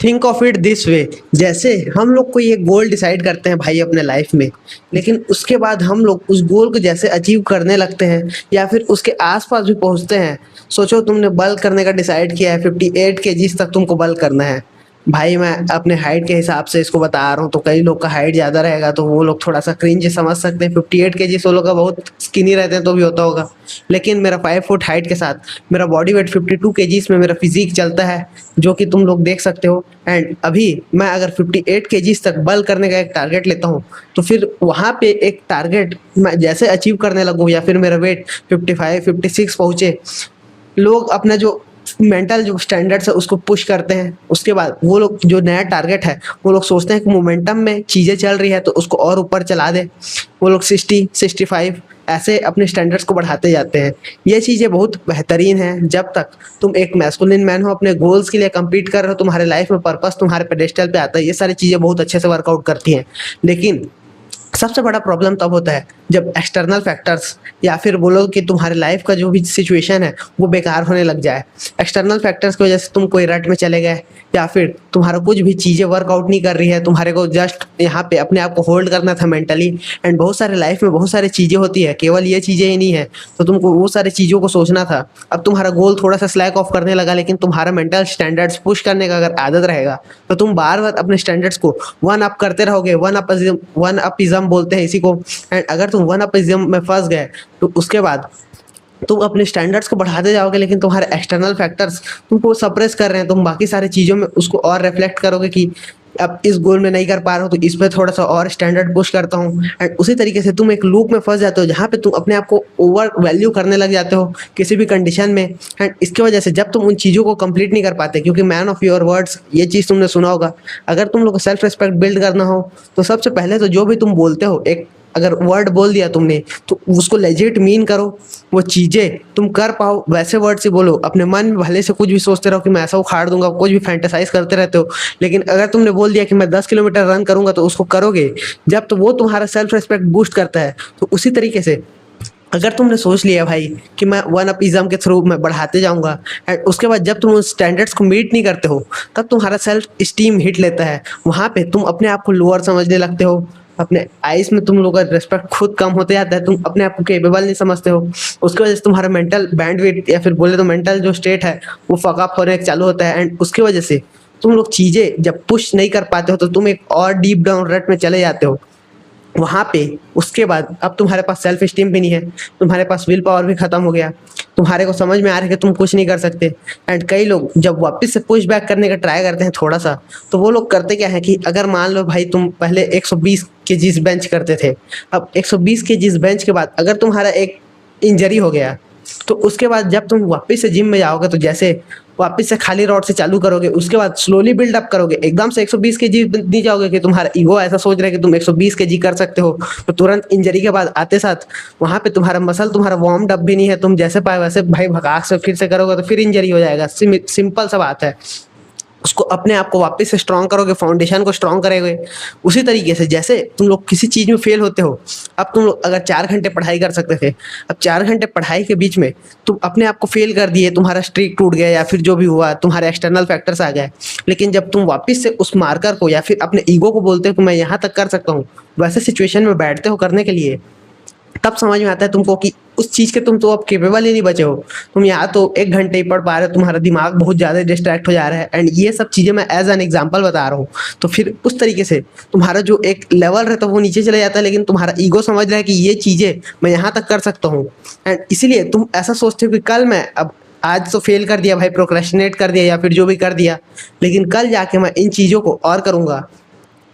Think of it this way, जैसे हम लोग कोई एक गोल डिसाइड करते हैं भाई अपने लाइफ में, लेकिन उसके बाद हम लोग उस गोल को जैसे अचीव करने लगते हैं या फिर उसके आसपास भी पहुंचते हैं। सोचो तुमने बल्क करने का डिसाइड किया है, 58 kg तक तुमको बल्क करना है। भाई मैं अपने हाइट के हिसाब से इसको बता रहा हूँ, तो कई लोग का हाइट ज्यादा रहेगा तो वो लोग थोड़ा सा क्रिंज समझ सकते हैं। 58 kg सोलो का बहुत स्किनी रहते हैं तो भी होता होगा, लेकिन मेरा 5 फुट हाइट के साथ मेरा बॉडी वेट 52 kg में मेरा फिजिक चलता है, जो कि तुम लोग देख सकते हो। एंड अभी मैं अगर 58 kg तक बल्क करने का एक टारगेट लेता हूँ, तो फिर वहाँ पे एक टारगेट मैं जैसे अचीव करने लगूँ या फिर मेरा वेट 55 56 पहुँचे, लोग अपना जो मेंटल जो स्टैंडर्ड्स है उसको पुश करते हैं। उसके बाद वो लोग जो नया टारगेट है, वो लोग सोचते हैं कि मोमेंटम में चीज़ें चल रही है तो उसको और ऊपर चला दे। वो लोग 60 65 ऐसे अपने स्टैंडर्ड्स को बढ़ाते जाते हैं। ये चीज़ें बहुत बेहतरीन हैं जब तक तुम एक मैस्कुलिन मैन हो, अपने गोल्स के लिए compete कर रहे हो, तुम्हारे लाइफ में पर्पस तुम्हारे पेडेस्टल पे आता है, ये सारी चीज़ें बहुत अच्छे से वर्कआउट करती हैं। लेकिन सबसे बड़ा प्रॉब्लम तब होता है जब एक्सटर्नल फैक्टर्स या फिर बोलो कि तुम्हारे लाइफ का जो भी सिचुएशन है वो बेकार होने लग जाए। एक्सटर्नल फैक्टर्स की वजह से तुम कोई रट में चले गए, या फिर तुम्हारा कुछ भी चीज़ें वर्कआउट नहीं कर रही है, तुम्हारे को जस्ट यहाँ पे अपने आप को होल्ड करना था मेंटली। एंड बहुत सारे लाइफ में बहुत सारी चीज़ें होती है, केवल ये चीज़ें ही नहीं है, तो तुमको वो सारी चीज़ों को सोचना था। अब तुम्हारा गोल थोड़ा सा स्लैक ऑफ करने लगा, लेकिन तुम्हारा मेंटल स्टैंडर्ड्स पुश करने का अगर आदत रहेगा तो तुम बार बार अपने स्टैंडर्ड्स को वन अप करते रहोगे। वन अपिज्म बोलते हैं इसी को। एंड अगर तुम वन अपिज्म में फंस गए तो उसके बाद तुम अपने स्टैंडर्ड्स को बढ़ाते जाओगे, लेकिन तुम्हारे एक्सटर्नल फैक्टर्स तुमको सप्रेस कर रहे हैं। तुम बाकी सारी चीज़ों में उसको और रिफ्लेक्ट करोगे कि अब इस गोल में नहीं कर पा रहा हूँ तो इस पे थोड़ा सा और स्टैंडर्ड पुश करता हूँ। एंड उसी तरीके से तुम एक लूप में फंस जाते हो जहाँ पे तुम अपने आप को ओवर वैल्यू करने लग जाते हो किसी भी कंडीशन में। एंड इसकी वजह से जब तुम उन चीज़ों को कंप्लीट नहीं कर पाते, क्योंकि मैन ऑफ योर वर्ड्स ये चीज़ तुमने सुना होगा, अगर तुम लोग को सेल्फ रिस्पेक्ट बिल्ड करना हो तो सबसे पहले तो जो भी तुम बोलते हो, एक अगर वर्ड बोल दिया तुमने तो उसको लेजिट मीन करो। वो चीज़ें तुम कर पाओ वैसे वर्ड से बोलो। अपने मन में भले से कुछ भी सोचते रहो कि मैं ऐसा उखाड़ दूंगा, कुछ भी फैंटेसाइज करते रहते हो, लेकिन अगर तुमने बोल दिया कि मैं 10 किलोमीटर रन करूंगा तो उसको करोगे। जब तो वो तुम्हारा सेल्फ रिस्पेक्ट बूस्ट करता है। तो उसी तरीके से अगर तुमने सोच लिया भाई कि मैं वन अपिज्म के थ्रू मैं बढ़ाते जाऊंगा, एंड उसके बाद जब तुम उस स्टैंडर्ड्स को मीट नहीं करते हो तब तुम्हारा सेल्फ स्टीम हिट लेता है। वहाँ पे तुम अपने आप को लोअर समझने लगते हो, अपने आइस में तुम लोगों का रिस्पेक्ट खुद कम होते जाता है, तुम अपने आप को केपेबल नहीं समझते हो। उसकी वजह से तुम्हारा मेंटल बैंडविड्थ या फिर बोले तो मेंटल जो स्टेट है वो फक अप होने चालू होता है। एंड उसकी वजह से तुम लोग चीज़ें जब पुश नहीं कर पाते हो तो तुम एक और डीप डाउन रट में चले जाते हो। वहाँ पे उसके बाद अब तुम्हारे पास सेल्फ स्टीम भी नहीं है, तुम्हारे पास विल पावर भी खत्म हो गया, तुम्हारे को समझ में आ रहा है कि तुम कुछ नहीं कर सकते। एंड कई लोग जब वापस से पुश बैक करने का ट्राई करते हैं थोड़ा सा, तो वो लोग करते क्या है कि अगर मान लो भाई तुम पहले 120 kg बेंच करते थे, अब 120 kg बेंच के बाद अगर तुम्हारा एक इंजरी हो गया, तो उसके बाद जब तुम वापस से जिम में जाओगे तो जैसे वापस से खाली रॉड से चालू करोगे, उसके बाद स्लोली बिल्ड अप करोगे, एकदम से 120 kg नहीं जाओगे कि तुम्हारा ईगो ऐसा सोच रहा है कि तुम 120 kg कर सकते हो। तो तुरंत इंजरी के बाद आते साथ वहां पे तुम्हारा मसल तुम्हारा वार्म अप भी नहीं है, तुम जैसे पाए वैसे भाई भगाक से फिर से करोगे तो फिर इंजरी हो जाएगा। सिंपल सा बात है। उसको अपने आप को वापस से स्ट्रॉन्ग करोगे, फाउंडेशन को स्ट्रॉन्ग करोगे। उसी तरीके से जैसे तुम लोग किसी चीज़ में फेल होते हो, अब तुम लोग अगर 4 घंटे पढ़ाई कर सकते थे, अब 4 घंटे पढ़ाई के बीच में तुम अपने आप को फेल कर दिए, तुम्हारा स्ट्रीक टूट गया या फिर जो भी हुआ, तुम्हारे एक्सटर्नल फैक्टर्स आ गए। लेकिन जब तुम वापस से उस मार्कर को या फिर अपने ईगो को बोलते हो कि मैं यहाँ तक कर सकता हूँ, वैसे सिचुएशन में बैठते हो करने के लिए, तब समझ में आता है तुमको कि उस चीज़ के तुम तो अब केपेबल ही नहीं बचे हो। तुम यहाँ तो 1 घंटे ही पढ़ पा रहे हो, तुम्हारा दिमाग बहुत ज़्यादा डिस्ट्रैक्ट हो जा रहा है। एंड ये सब चीज़ें मैं एज एन एग्जांपल बता रहा हूँ। तो फिर उस तरीके से तुम्हारा जो एक लेवल रहता है वो नीचे चले जाता है, लेकिन तुम्हारा ईगो समझ रहा है कि ये चीज़ें मैं यहाँ तक कर सकता हूँ। एंड इसीलिए तुम ऐसा सोचते हो कि कल मैं अब आज तो फेल कर दिया भाई, प्रोक्रेस्टिनेट कर दिया या फिर जो भी कर दिया, लेकिन कल जाके मैं इन चीज़ों को और करूँगा।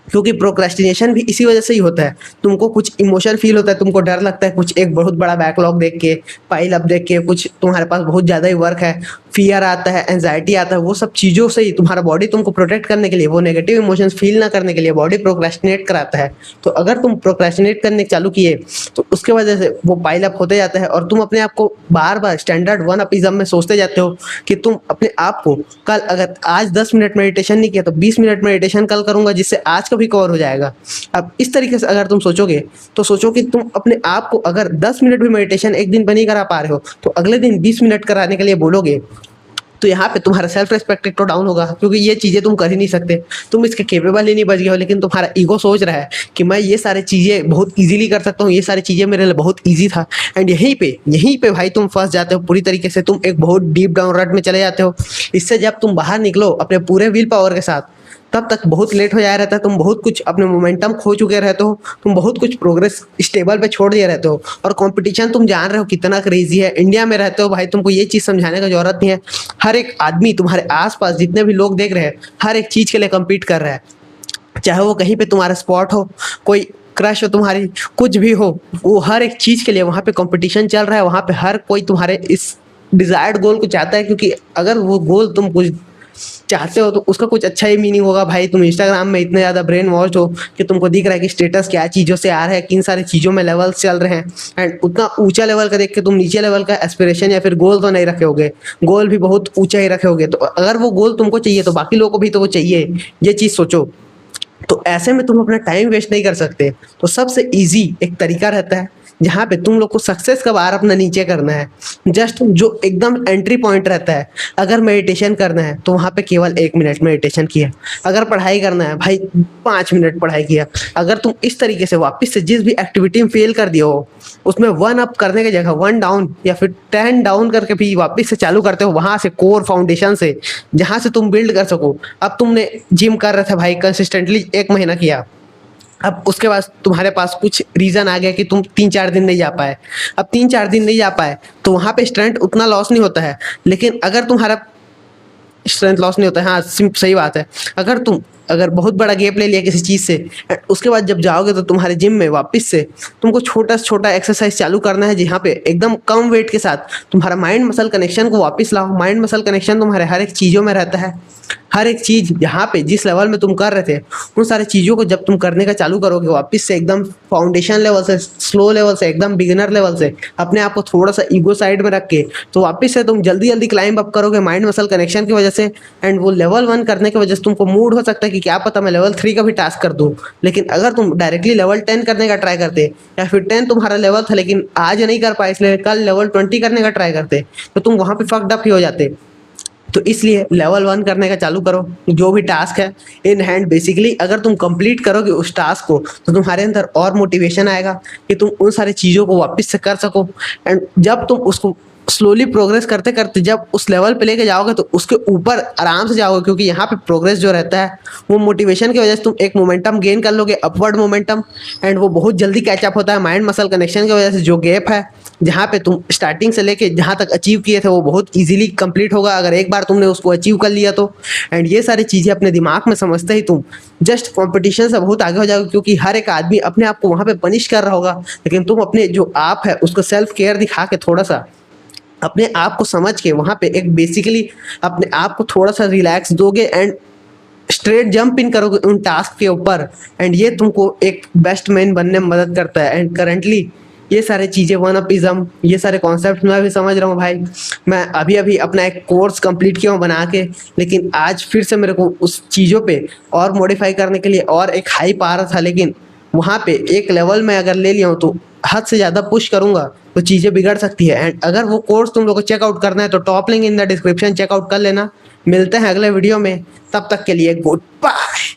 क्योंकि प्रोक्रेस्टिनेशन भी इसी वजह से ही होता है। तुमको कुछ इमोशन फील होता है, तुमको डर लगता है कुछ एक बहुत बड़ा बैकलॉग देख के, पाइल अप देख के, कुछ तुम्हारे पास बहुत ज़्यादा ही वर्क है, फियर आता है, एंजाइटी आता है। वो सब चीज़ों से ही तुम्हारा बॉडी तुमको प्रोटेक्ट करने के लिए, वो नेगेटिव इमोशंस फील ना करने के लिए बॉडी प्रोक्रेस्टिनेट कराता है। तो अगर तुम प्रोक्रेस्टिनेट करने चालू किए तो उसके वजह से वो पाइल अप होते जाता है और तुम अपने आप को बार बार स्टैंडर्ड वन अपिज्म में सोचते जाते हो कि तुम अपने आप को कल अगर आज 10 मिनट मेडिटेशन नहीं किया तो 20 मिनट मेडिटेशन कल करूंगा, जिससे आज का भी कवर हो जाएगा। अब इस तरीके से अगर तुम सोचोगे तो सोचो कि तुम अपने आप को अगर 10 मिनट भी मेडिटेशन एक दिन पर नहीं करा पा रहे हो तो अगले दिन 20 मिनट कराने के लिए बोलोगे, तो यहाँ पे तुम्हारा सेल्फ रिस्पेक्ट तो डाउन होगा, क्योंकि ये चीज़ें तुम कर ही नहीं सकते, तुम इसके केपेबल ही नहीं बच गए हो। लेकिन तुम्हारा ईगो सोच रहा है कि मैं ये सारी चीज़ें बहुत इजीली कर सकता हूँ, ये सारी चीज़ें मेरे लिए बहुत इजी था। एंड यहीं पे भाई तुम फंस जाते हो पूरी तरीके से, तुम एक बहुत डीप डाउन रट में चले जाते हो। इससे जब तुम बाहर निकलो अपने पूरे विल पावर के साथ, तब तक बहुत लेट हो जाया रहता है, तुम बहुत कुछ अपने मोमेंटम खो चुके रहते हो, तुम बहुत कुछ प्रोग्रेस स्टेबल पे छोड़ दिए रहते हो। और कंपटीशन तुम जान रहे हो कितना क्रेजी है, इंडिया में रहते हो भाई, तुमको ये चीज़ समझाने का जरूरत नहीं है। हर एक आदमी तुम्हारे आसपास जितने भी लोग देख रहे हैं, हर एक चीज़ के लिए कम्पीट कर रहा है, चाहे वो कहीं पे तुम्हारा स्पॉट हो, कोई क्रश हो तुम्हारी, कुछ भी हो, वो हर एक चीज़ के लिए वहाँ पे कंपटीशन चल रहा है। वहाँ पे हर कोई तुम्हारे इस डिजायर्ड गोल को चाहता है, क्योंकि अगर वो गोल तुम कुछ चाहते हो तो उसका कुछ अच्छा ही मीनिंग होगा भाई। तुम इंस्टाग्राम में इतने ज़्यादा ब्रेन वॉश हो कि तुमको दिख रहा है कि स्टेटस क्या चीज़ों से आ रहा है, किन सारी चीज़ों में लेवल्स चल रहे हैं, एंड उतना ऊंचा लेवल का देख के तुम नीचे लेवल का एस्पिरेशन या फिर गोल तो नहीं रखे होगे, गोल भी बहुत ऊंचा ही रखे होगे। तो अगर वो गोल तुमको चाहिए तो बाकी लोगों को भी तो वो चाहिए, ये चीज़ सोचो। तो ऐसे में तुम अपना टाइम वेस्ट नहीं कर सकते। तो सबसे इजी एक तरीका रहता है जहाँ पे तुम लोग को सक्सेस का बार अपना नीचे करना है। जस्ट जो एकदम एंट्री पॉइंट रहता है, अगर मेडिटेशन करना है तो वहाँ पे केवल 1 मिनट मेडिटेशन किया, अगर पढ़ाई करना है भाई 5 मिनट पढ़ाई किया। अगर तुम इस तरीके से वापस से जिस भी एक्टिविटी में फेल कर दिए हो, उसमें 1 अप करने की जगह 1 डाउन या फिर 10 डाउन करके भी वापस से चालू करते हो, वहाँ से कोर फाउंडेशन से जहाँ से तुम बिल्ड कर सको। अब तुमने जिम कर रहे थे भाई कंसिस्टेंटली 1 महीना किया, अब उसके बाद तुम्हारे पास कुछ रीज़न आ गया कि तुम 3-4 दिन नहीं जा पाए। अब 3-4 दिन नहीं जा पाए तो वहाँ पे स्ट्रेंथ उतना लॉस नहीं होता है, लेकिन अगर तुम्हारा स्ट्रेंथ लॉस नहीं होता है, हाँ सही बात है। अगर बहुत बड़ा गैप ले लिया किसी चीज़ से, उसके बाद जब जाओगे तो तुम्हारे जिम में वापस से तुमको छोटा से छोटा एक्सरसाइज चालू करना है, जहाँ पे एकदम कम वेट के साथ तुम्हारा माइंड मसल कनेक्शन को वापस लाओ। माइंड मसल कनेक्शन तुम्हारे हर एक चीज़ों में रहता है, हर एक चीज़ यहाँ पे जिस लेवल में तुम कर रहे थे उन सारी चीज़ों को जब तुम करने का चालू करोगे वापस से एकदम फाउंडेशन लेवल से, स्लो लेवल से, एकदम बिगिनर लेवल से, अपने आप को थोड़ा सा ईगो साइड में रख के, तो वापस से तुम जल्दी जल्दी क्लाइंब अप करोगे माइंड मसल कनेक्शन की वजह से। एंड वो लेवल 1 करने की वजह से तुमको मूड हो सकता है कि क्या पता मैं लेवल 3 का भी टास्क कर दूँ। लेकिन अगर तुम डायरेक्टली लेवल 10 करने का ट्राई करते, या फिर 10 तुम्हारा लेवल था लेकिन आज नहीं कर पाए इसलिए कल लेवल 20 करने का ट्राई करते, तो तुम वहाँ पे फक्ड अप ही हो जाते। तो इसलिए लेवल 1 करने का चालू करो, जो भी टास्क है इन हैंड। बेसिकली अगर तुम कंप्लीट करोगे उस टास्क को तो तुम्हारे अंदर और मोटिवेशन आएगा कि तुम उन सारी चीज़ों को वापस से कर सको। एंड जब तुम उसको स्लोली प्रोग्रेस करते करते जब उस लेवल पे लेके जाओगे तो उसके ऊपर आराम से जाओगे, क्योंकि यहाँ पे प्रोग्रेस जो रहता है वो मोटिवेशन की वजह से तुम एक मोमेंटम गेन कर लोगे, अपवर्ड मोमेंटम। एंड वो बहुत जल्दी कैचअप होता है माइंड मसल कनेक्शन की वजह से। जो गैप है जहाँ पे तुम स्टार्टिंग से लेके जहाँ तक अचीव किए थे वो बहुत इजीली कंप्लीट होगा अगर एक बार तुमने उसको अचीव कर लिया तो। एंड ये सारी चीज़ें अपने दिमाग में समझते ही तुम जस्ट कंपटीशन से बहुत आगे हो जाओगे, क्योंकि हर एक आदमी अपने आप को वहाँ पे पनिश कर रहा होगा, लेकिन तुम अपने जो आप है उसको सेल्फ केयर दिखा के थोड़ा सा अपने आप को समझ के वहाँ पे एक बेसिकली अपने आप को थोड़ा सा रिलैक्स दोगे एंड स्ट्रेट जंप इन करोगे उन टास्क के ऊपर। एंड ये तुमको एक बेस्ट मैन बनने में मदद करता है। एंड करंटली ये सारे चीज़ें 1 अपिज्म, ये सारे कॉन्सेप्ट मैं भी समझ रहा हूँ भाई। मैं अभी अभी अपना एक कोर्स कंप्लीट किया हूँ बना के, लेकिन आज फिर से मेरे को उस चीज़ों पे और मॉडिफाई करने के लिए और एक हाइप आ रहा था, लेकिन वहाँ पे एक लेवल में अगर ले लिया हूँ तो हद से ज़्यादा पुश करूँगा तो चीज़ें बिगड़ सकती है। एंड अगर वो कोर्स तुम लोग को चेकआउट करना है तो top link in the description checkout कर लेना। मिलते हैं अगले वीडियो में, तब तक के लिए गुड बाय।